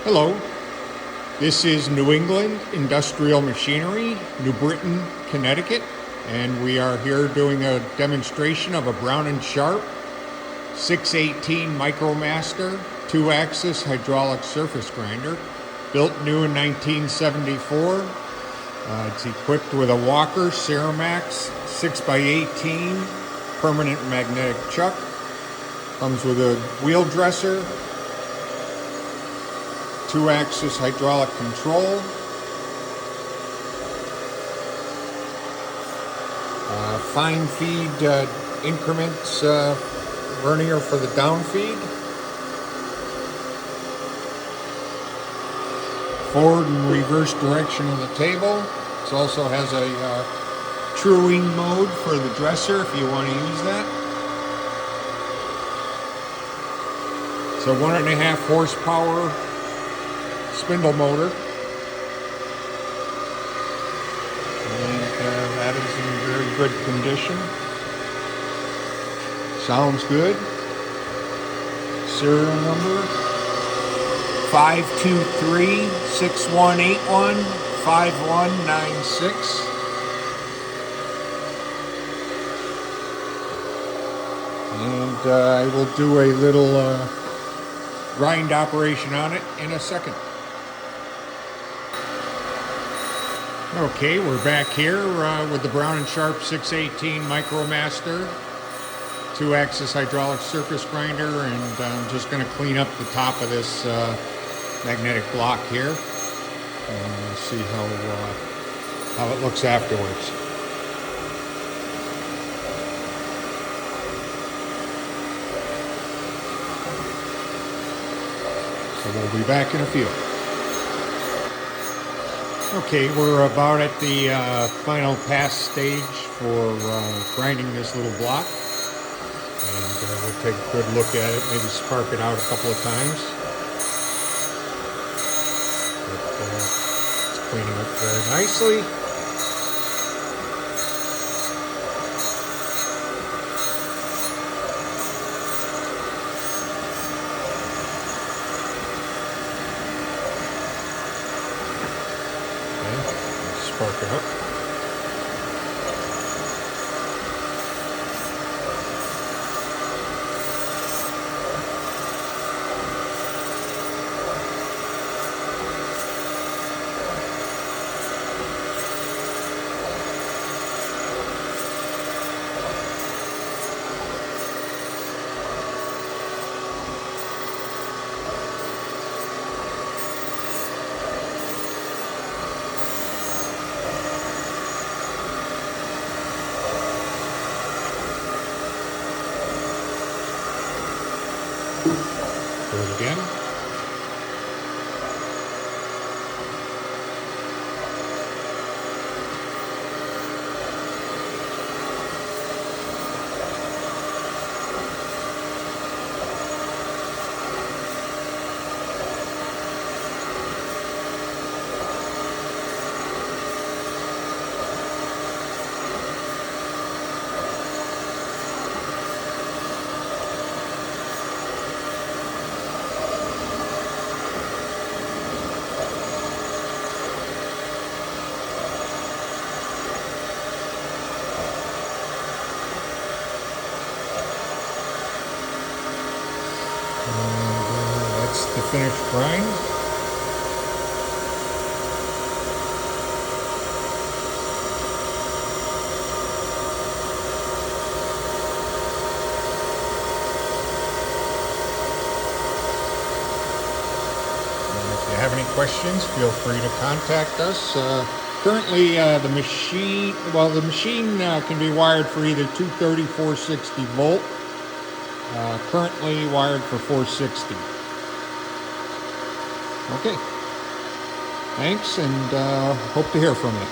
Hello, this is New England Industrial Machinery, New Britain, Connecticut, and we are here doing a demonstration of a Brown & Sharpe 618 Micromaster 2-axis hydraulic surface grinder, built new in 1974. It's equipped with a Walker Ceramax 6x18 permanent magnetic chuck. Comes with a wheel dresser, 2-axis hydraulic control, fine feed increments vernier for the downfeed, forward and reverse direction of the table. It also has a truing mode for the dresser if you want to use that. It's a 1.5 horsepower spindle motor, and that is in very good condition. Sounds good. Serial number 523-6181-5196. And I will do a little grind operation on it in a second. Okay, we're back here with the Brown & Sharpe 618 Micromaster 2-axis hydraulic surface grinder, and I'm just going to clean up the top of this magnetic block here, and we'll see how it looks afterwards. So we'll be back in a few. Okay, we're about at the final pass stage for grinding this little block, and we'll take a good look at it, maybe spark it out a couple of times. But it's cleaning up very nicely. Spark it up. Do it again. That's the finished grind. And if you have any questions, feel free to contact us. Currently, the machine can be wired for either 230, 460 volt. Currently wired for 460. Okay. Thanks, and hope to hear from you.